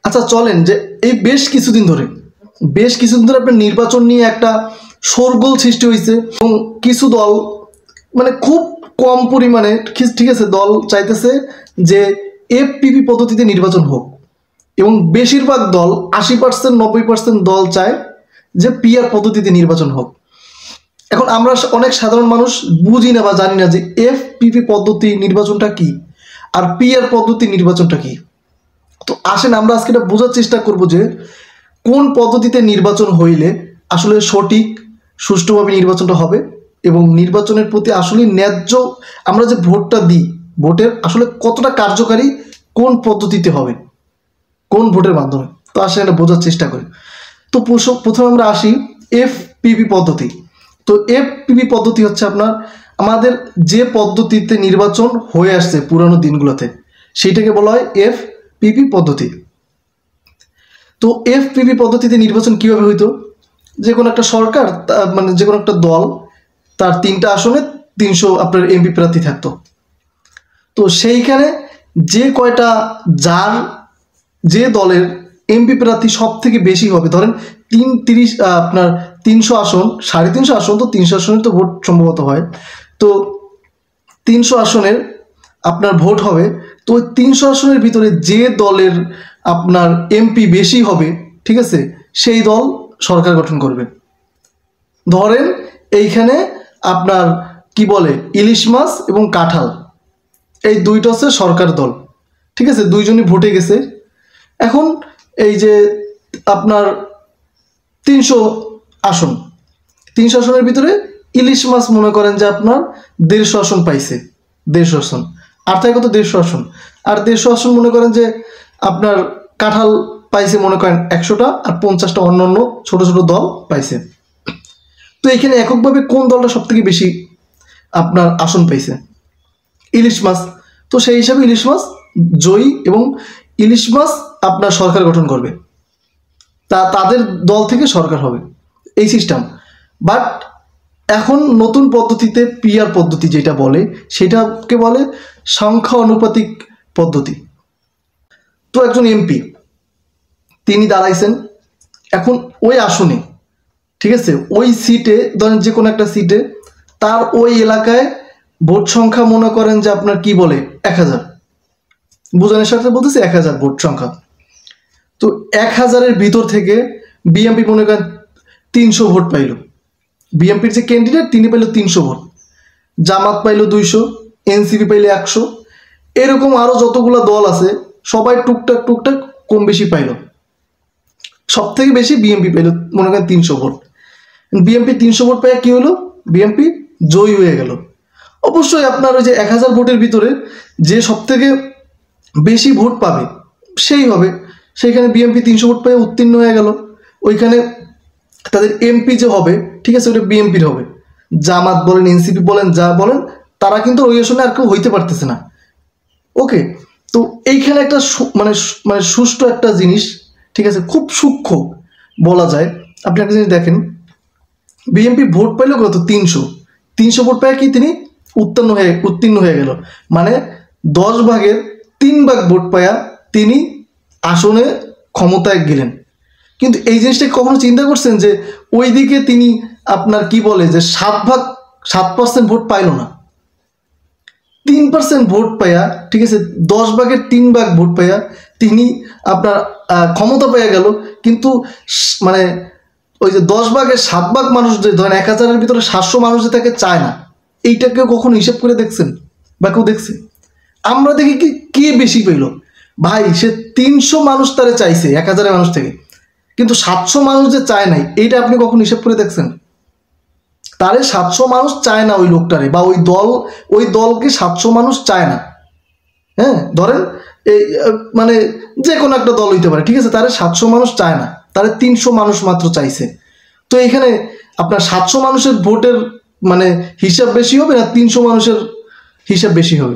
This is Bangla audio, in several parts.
আচ্ছা চলেন যে এই বেশ কিছুদিন ধরে আপনার নির্বাচন নিয়ে একটা শোরগোল সৃষ্টি হয়েছে এবং কিছু দল মানে খুব কম পরিমাণে, ঠিক আছে, দল চাইতেছে যে এফপিপি পদ্ধতিতে নির্বাচন হোক এবং বেশিরভাগ দল 80% 90% দল চায় যে পিআর পদ্ধতিতে নির্বাচন হোক। এখন আমরা অনেক সাধারণ মানুষ বুঝি না বা জানি না যে এফপিপি পদ্ধতি নির্বাচনটা কি আর পিআর পদ্ধতি নির্বাচনটা কি। তো আসেন আমরা আজকে এটা বোঝার চেষ্টা করব যে কোন পদ্ধতিতে নির্বাচন হইলে আসলে সঠিক সুষ্ঠুভাবে নির্বাচনটা হবে এবং নির্বাচনের প্রতি আসলে ন্যায্য আমরা যে ভোটটা দিই ভোটের আসলে কতটা কার্যকারী কোন পদ্ধতিতে হবে, কোন ভোটের মাধ্যমে। তো আসলে এটা বোঝার চেষ্টা করি। তো প্রথমে আমরা আসি এফপিপি পদ্ধতি। তো এফপিপি পদ্ধতি হচ্ছে আপনার আমাদের যে পদ্ধতিতে নির্বাচন হয়ে আসছে পুরানো দিনগুলোতে সেইটাকে বলা হয় এফপিপি পদ্ধতি। তো এফপিপি পদ্ধতিতে নির্বাচন কিভাবে হইতো, যে কোনো একটা সরকার মানে যে কোনো একটা দল তার 3টা আসনে 300 আপনার এমপি প্রার্থী থাকতো। তো সেইখানে যে কয়টা যে দলের এমপি প্রার্থী সব থেকে বেশি হবে, ধরেন আপনার 300 আসন, 350 আসন, তো 300 আসনের তো ভোট সম্ভবত হয়, তো 300 আসনের আপনার ভোট হবে। তো ওই 300 আসনের ভিতরে যে দলের আপনার এমপি বেশি হবে, ঠিক আছে, সেই দল সরকার গঠন করবে। ধরেন এইখানে আপনার কি বলে ইলিশ মাছ এবং কাঁঠাল এই দুইটা হচ্ছে সরকার দল, ঠিক আছে, দুইজনই ভোটে গেছে। এখন এই যে আপনার 300 আসনের ভিতরে ইলিশ মাছ মনে করেন যে আপনার 150 আসন পাইছে, 150 আসন, আর তাই কত 150 আসন, আর 150 আসন মনে করেন যে আপনার কাঁঠাল পাইছে মনে করেন 100টা, আর 50টা অন্যান্য ছোট ছোট দল পাইছে। তো এখানে এককভাবে কোন দলটা সব থেকে বেশি আপনার আসন পাইছে? ইলিশ মাছ। তো সেই হিসাবে ইলিশ মাছ জয়ী এবং ইলিশ মাছ আপনার সরকার গঠন করবে, তাদের দল থেকে সরকার হবে, এই সিস্টেম। বাট এখন নতুন পদ্ধতিতে পিআর পদ্ধতি যেটা বলে সেটাকে বলে সংখ্যা অনুপাতিক পদ্ধতি। তো একজন এমপি তিনি দাঁড়াইছেন, এখন ওই আসনে, ঠিক আছে, ওই সিটে ধরেন যে কোনো একটা সিটে তার ওই এলাকায় ভোট সংখ্যা মনে করেন যে আপনার কি বলে 1000, বোঝানোর সাথে বলতেছি 1000 ভোট সংখ্যা। তো 1000-এর ভিতর থেকে বিএমপি মনে করেন 300 ভোট পাইল, বিএমপির যে ক্যান্ডিডেট তিনি পাইল 300 ভোট, জামাত পাইল 200, এনসিপি পাইল 100, এরকম আরো যতগুলো দল আছে সবাই টুকটাক কম বেশি পাইল। সব থেকে বেশি বিএমপি পাইল মনে করেন 300 ভোট। বিএমপি 300 ভোট পাইয়া কি হলো, বিএমপি জয়ী হয়ে গেল। অবশ্যই আপনার ওই যে 1000 ভোটের ভিতরে যে সব থেকে বেশি ভোট পাবে সেই হবে, সেইখানে বিএমপি 300 ভোট পেয়ে উত্তীর্ণ হয়ে গেল। ওইখানে তাদের এমপি যে হবে, ঠিক আছে, ওটা বিএমপির হবে। জামাত বলেন এনসিপি বলেন যা বলেন তারা কিন্তু ওই আসনে আর কেউ হইতে পারতেছে না। ওকে, তো এইখানে একটা মানে সুষ্ঠু একটা জিনিস, ঠিক আছে, খুব সূক্ষ্ম বলা যায়। আপনি একটা জিনিস দেখেন, বিএমপি ভোট পাইল কত 300 ভোট পায় কি তিনি উত্তীর্ণ হয়ে গেল, মানে 10 ভাগের 3 ভাগ ভোট পায়া তিনি আসনে ক্ষমতায় গেলেন। কিন্তু এই জিনিসটা কখনো চিন্তা করছেন যে ওইদিকে তিনি আপনার কি বলে যে 7% ভোট পাইল না, 3% ভোট পাইয়া, ঠিক আছে, 10 ভাগের 3 ভাগ ভোট পাইয়া তিনি আপনার ক্ষমতা পেয়ে গেল। কিন্তু মানে ওই যে 10 ভাগের 7 ভাগ মানুষ যে ধরেন 1000-এর ভিতরে 700 মানুষ যে তাকে চায় না, এইটাকে কখনো হিসাব করে দেখছেন বা কেউ দেখছে? আমরা দেখি কি কে বেশি পেল, ভাই সে 300 মানুষ তারে চাইছে 1000 মানুষ থেকে, কিন্তু 700 মানুষ যে চায় নাই, এইটা আপনি কখনো হিসাব করে দেখছেন? তারে 700 মানুষ চায় না ওই লোকটারে, বা ওই দলকে 700 মানুষ চায় না। হ্যাঁ, ধরেন এই মানে যে কোনো একটা দল হইতে পারে, ঠিক আছে, তারে 700 মানুষ চায় না, তারে 300 মানুষ মাত্র চাইছে। তো এখানে আপনার 700 মানুষের ভোটের মানে হিসাব বেশি হবে না 300 মানুষের হিসাব বেশি হবে?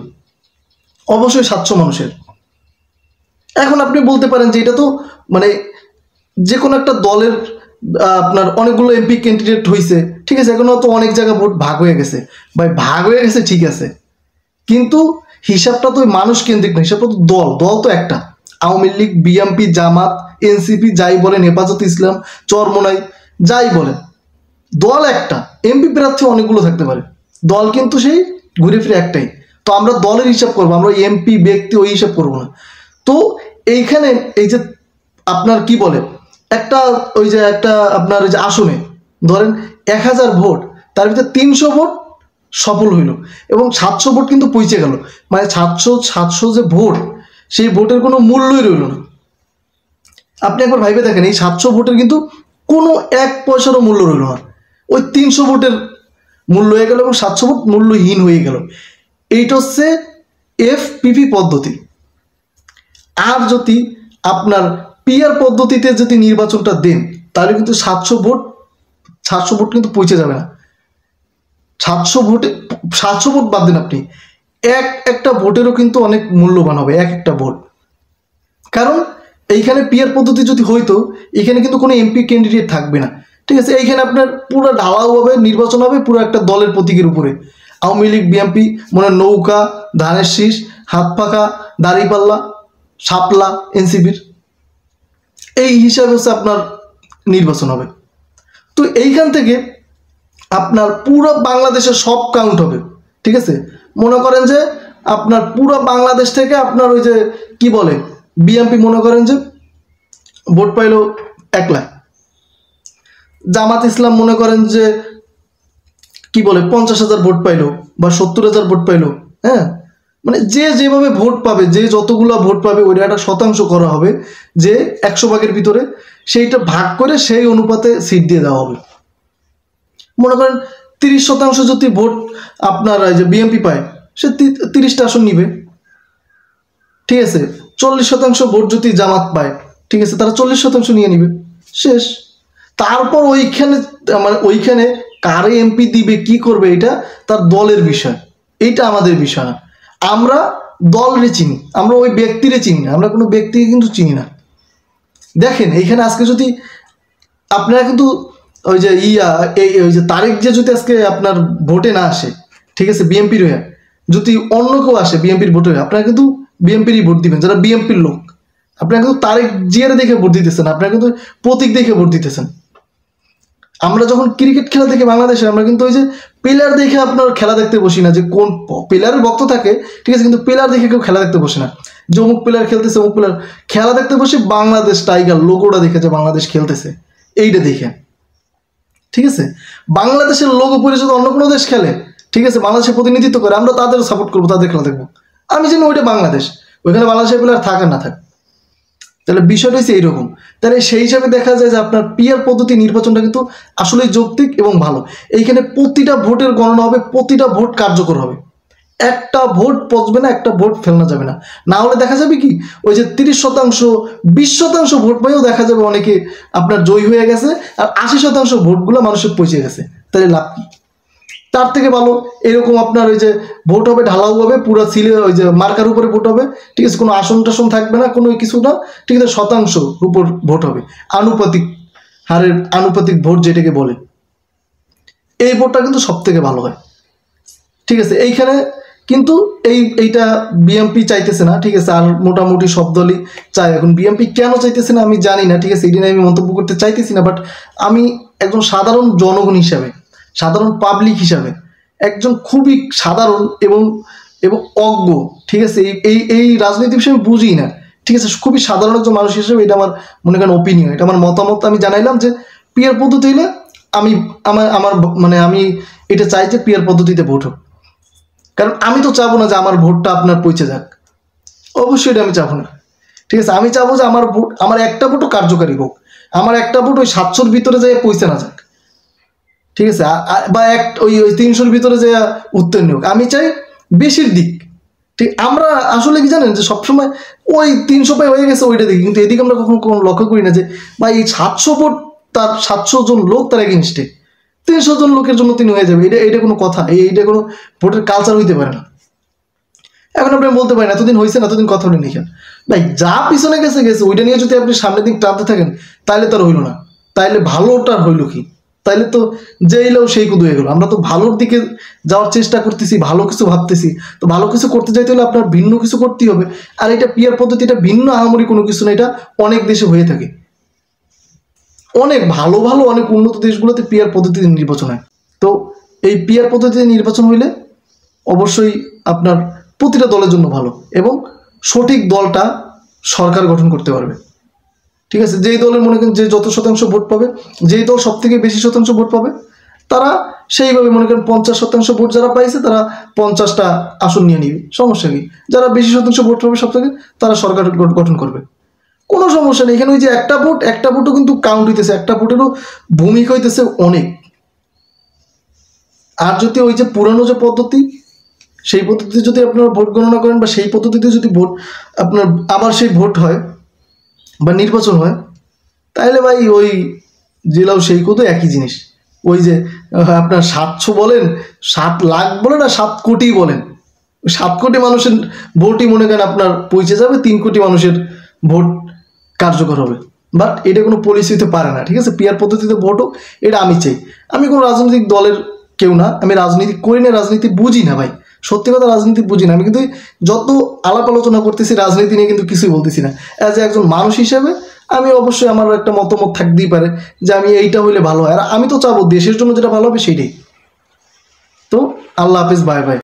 অবশ্যই 700 মানুষের। এখন আপনি বলতে পারেন যে এটা তো মানে যে কোনো একটা দলের আপনার অনেকগুলো এমপি ক্যান্ডিডেট হয়েছে, ঠিক আছে, এখনো তো অনেক জায়গায় ভোট ভাগ হয়ে গেছে। ভাই ভাগ হয়ে গেছে ঠিক আছে, কিন্তু হিসাবটা তো মানুষ কেন্দ্রিক না, হিসাবটা তো দল তো একটা। আওয়ামী লীগ, বিএনপি, জামাত, এনসিপি, যাই বলেন, হেফাজতে ইসলাম, চরমোনাই, যাই বলেন, দল একটা, এমপি প্রার্থী অনেকগুলো থাকতে পারে, দল কিন্তু সেই ঘুরে ফিরে একটাই। তো আমরা দলের হিসাব করবো, আমরা এমপি ব্যক্তি ওই হিসাব করবো না। তো এইখানে এই যে আপনার কি বলে একটা ওই যে একটা আপনার ওই যে আসনে ধরেন 1000 ভোট, তার ভিতরে 300 ভোট সফল হইল এবং 700 ভোট কিন্তু পৌঁছে গেল, মানে 700 যে ভোট, সেই ভোটের কোনো মূল্যই রইল না। আপনি একবার ভাইবে দেখেন, এই 700 ভোটের কিন্তু কোনো 1 পয়সারও মূল্য রইল না, ওই 300 ভোটের মূল্য হয়ে গেল এবং 700 ভোট মূল্যহীন হয়ে গেল। এইটা হচ্ছে এফপিপি পদ্ধতি। আর যদি আপনার পিআর পদ্ধতিতে যদি নির্বাচনটা দেন, তাহলে কিন্তু 700 ভোট কিন্তু পৌঁছে যাবে না। 700 ভোট বাদ দেন, আপনি একটা ভোটেরও কিন্তু অনেক মূল্যবান হবে, একটা ভোট। কারণ এইখানে পিআর পদ্ধতি যদি হইতো, এখানে কিন্তু কোনো এমপি ক্যান্ডিডেট থাকবে না, ঠিক আছে। এইখানে আপনার পুরো ঢালাও হবে, নির্বাচন হবে পুরো একটা দলের প্রতীকের উপরে। আওয়ামী লীগ, বিএনপি মনে নৌকা, ধানের শীষ, হাত পাখা, দাড়িপাল্লা, শাপলা, এনসিপির, এই হিসাবে হচ্ছে আপনার নির্বাচন হবে। তো এইখান থেকে আপনার পুরো বাংলাদেশের সব কাউন্ট হবে, ঠিক আছে। মনে করেন যে আপনার পুরো বাংলাদেশ থেকে আপনার ওই যে কি বলে বিএনপি মনে করেন যে ভোট পাইলো 1 লাখ, জামাত ইসলাম মনে করেন যে কি বলে 50,000 ভোট পাইলো বা 70,000 ভোট পাইলো, হ্যাঁ, মানে যে যেভাবে ভোট পাবে, যে যতগুলো ভোট পাবে, ওইটা একটা শতাংশ করা হবে যে 100 ভাগের ভিতরে, সেইটা ভাগ করে সেই অনুপাতে সিট দিয়ে দেওয়া হবে। মনে করেন 30% যদি ভোট আপনার যে বিএনপি পায়, সে 30টা আসন নিবে, ঠিক আছে। 40% ভোট যদি জামাত পায়, ঠিক আছে, তারা 40% নিয়ে নিবে, শেষ। তারপর ওইখানে কারে এমপি দিবে, কি করবে, এটা তার দলের বিষয়, এইটা আমাদের বিষয় না। আমরা দলরে চিনি, আমরা ওই ব্যক্তিরে চিনি না, আমরা কোনো ব্যক্তিকে কিন্তু চিনি না। দেখেন এইখানে আজকে যদি আপনারা কিন্তু ওই যে ওই যে তারেক যে যদি আজকে আপনার ভোটে না আসে, ঠিক আছে, বিএনপির হয়ে, যদি অন্য কেউ আসে বিএনপির ভোটে হয়ে, আপনারা কিন্তু বিএনপিরই ভোট দিবেন, যারা বিএনপির লোক। আপনারা কিন্তু তারেক জিয়ারে দেখে ভোট দিতেছেন, আপনারা কিন্তু প্রতীক দেখে ভোট দিতেছেন। আমরা যখন ক্রিকেট খেলা দেখি বাংলাদেশে, আমরা কিন্তু ওই যে প্লেয়ার দেখে আপনার খেলা দেখতে বসি না, যে কোন প্লেয়ারের ভক্ত থাকে, ঠিক আছে, কিন্তু প্লেয়ার দেখে কেউ খেলা দেখতে বসে না, যে অমুক প্লেয়ার খেলতেছে, অমুক প্লেয়ার, খেলা দেখতে বসে বাংলাদেশ টাইগার লোগোটা দেখে, যে বাংলাদেশ খেলতেছে, এইটা দেখে, ঠিক আছে। বাংলাদেশের লোগো পরে যদি অন্য কোনো দেশ খেলে, ঠিক আছে, বাংলাদেশের প্রতিনিধিত্ব করে, আমরা তাদের সাপোর্ট করবো, তাদের খেলা দেখবো। আমি জানি ওইটা বাংলাদেশ, ওইখানে বাংলাদেশের প্লেয়ার থাকে না থাকে, তাহলে বিষয়টা হচ্ছে এইরকম। তাহলে সেই হিসাবে দেখা যায় যে আপনার পিআর পদ্ধতি নির্বাচনটা কিন্তু আসলে যৌক্তিক এবং ভালো। এইখানে প্রতিটা ভোটের গণনা হবে, প্রতিটা ভোট কার্যকর হবে, একটা ভোট পচবে না, একটা ভোট ফেলানো যাবে না। না হলে দেখা যাবে কি, ওই যে 30%, 20% ভোট পাইও দেখা যাবে অনেকে আপনার জয়ী হয়ে গেছে, আর 80% ভোটগুলো মানুষের পৌঁছে গেছে, তাহলে লাভ কি? তার থেকে ভালো এরকম আপনার ওই যে ভোট হবে, ঢালাও হবে, পুরো ওই যে মার্কার উপরে ভোট হবে, ঠিক আছে, কোনো আসন টাসন থাকবে না, কোনো কিছু না, ঠিক আছে, শতাংশ উপর ভোট হবে, আনুপাতিক হারের, আনুপাতিক ভোট যেটাকে বলে, এই ভোটটা কিন্তু সব থেকে ভালো হয়, ঠিক আছে। এইখানে কিন্তু এইটা বিএনপি চাইতেছে না, ঠিক আছে, আর মোটামুটি সব দলই চায়। এখন বিএনপি কেন চাইতেছে না আমি জানি না, ঠিক আছে, এই দিনে আমি মন্তব্য করতে চাইতেছি না, বাট আমি একজন সাধারণ জনগণ হিসাবে, সাধারণ পাবলিক হিসাবে, একজন খুবই সাধারণ এবং অজ্ঞ, ঠিক আছে, এই রাজনীতি বিষয়ে আমি বুঝি না, ঠিক আছে, খুবই সাধারণ একজন মানুষ হিসেবে এটা আমার মনে করেন ওপিনিয়ন, এটা আমার মতামত। আমি জানাইলাম যে পিআর পদ্ধতি হলে আমি এটা চাই যে পিআর পদ্ধতিতে ভোট হোক, কারণ আমি তো চাবো না যে আমার ভোটটা আপনার পৌঁছে যাক, অবশ্যই এটা আমি চাবো না, ঠিক আছে। আমি চাবো যে আমার ভোট, আমার একটা ভোটও কার্যকারী হোক, আমার একটা ভোট ওই 700-র ভিতরে যেয়ে পৌঁছে না যাক, ঠিক আছে, বা ওই 300-র ভিতরে যে উত্তীর্ণ হোক, আমি চাই বেশির দিক, ঠিক। আমরা আসলে কি জানেন যে সবসময় ওই 300 পাই হয়ে গেছে ওইটা দেখি, কিন্তু এদিকে আমরা কখনো লক্ষ্য করি না যে বা এই 700 ভোট, তার 700 জন লোক তার এগেনস্টে, 300 জন লোকের জন্য তিনি হয়ে যাবে, এটা কোনো কথা, এইটা কোনো ভোটের কালচার হইতে পারে না। এখন আপনি বলতে পারেন এতদিন হয়েছে না, এতদিন কথা বলেন, লিখেন ভাই, যা পিছনে গেছে ওইটা নিয়ে যদি আপনি সামনের দিক টানতে থাকেন, তাহলে তার হইল না, তাইলে ভালোটার হইল কি? তাইলে তো যে এলেও সেই কুদু হয়ে গেল। আমরা তো ভালোর দিকে যাওয়ার চেষ্টা করতেছি, ভালো কিছু ভাবতেছি, তো ভালো কিছু করতে যাইতে হলে আপনার ভিন্ন কিছু করতেই হবে। আর এটা পিয়ার পদ্ধতি, এটা ভিন্ন আহামরি কোনো কিছু না, এটা অনেক দেশে হয়ে থাকে। অনেক ভালো ভালো অনেক উন্নত দেশগুলোতে পিয়ার পদ্ধতিতে নির্বাচন হয়। তো এই পিয়ার পদ্ধতিতে নির্বাচন হইলে অবশ্যই আপনার প্রতিটা দলের জন্য ভালো, এবং সঠিক দলটা সরকার গঠন করতে পারবে। ঠিক আছে, যেই দলের মনে করেন যে যত শতাংশ ভোট পাবে, যেই দল সব থেকে বেশি শতাংশ ভোট পাবে, তারা সেইভাবে মনে করেন 50% ভোট যারা পাইছে তারা 50টা আসন নিয়ে নিবে, সমস্যা নেই। যারা বেশি শতাংশ ভোট পাবে সব থেকে, তারা সরকার গঠন করবে, কোনো সমস্যা নেই। এখানে ওই যে একটা ভোটও কিন্তু কাউন্ট হইতেছে, একটা ভোটেরও ভূমিকা হইতেছে অনেক। আর যদি ওই যে পুরানো যে পদ্ধতি, সেই পদ্ধতিতে যদি আপনারা ভোট গণনা করেন, বা সেই পদ্ধতিতে যদি ভোট আপনার আবার সেই ভোট হয় বা নির্বাচন হয়, তাহলে ভাই ওই জেলাও সেই কত একই জিনিস। ওই যে আপনার 700 বলেন, 7 লাখ বলেন, আর 7 কোটি বলেন, 7 কোটি মানুষের ভোটই মনে করেন আপনার পৌঁছে যাবে, 3 কোটি মানুষের ভোট কার্যকর হবে। বাট এটা কোনো পলিসি হতে পারে না। ঠিক আছে, পিয়ার পদ্ধতিতে ভোট হোক, এটা আমি চাই। আমি কোনো রাজনৈতিক দলের কেউ না, আমি রাজনীতি করি না, রাজনীতি বুঝি না ভাই, সত্যি কথা রাজনীতি বুঝি না আমি। কিন্তু যত আলাপ আলোচনা করতেছি রাজনীতি নিয়ে, কিন্তু কিছুই বলতেছি না। অ্যাজ এ একজন মানুষ হিসেবে আমি অবশ্যই আমার একটা মতামত থাকতেই পারে যে আমি এইটা হইলে ভালো হয়, আর আমি তো চাবো দেশের জন্য যেটা ভালো হবে সেইটাই। তো আল্লাহ হাফিজ, বাই বাই।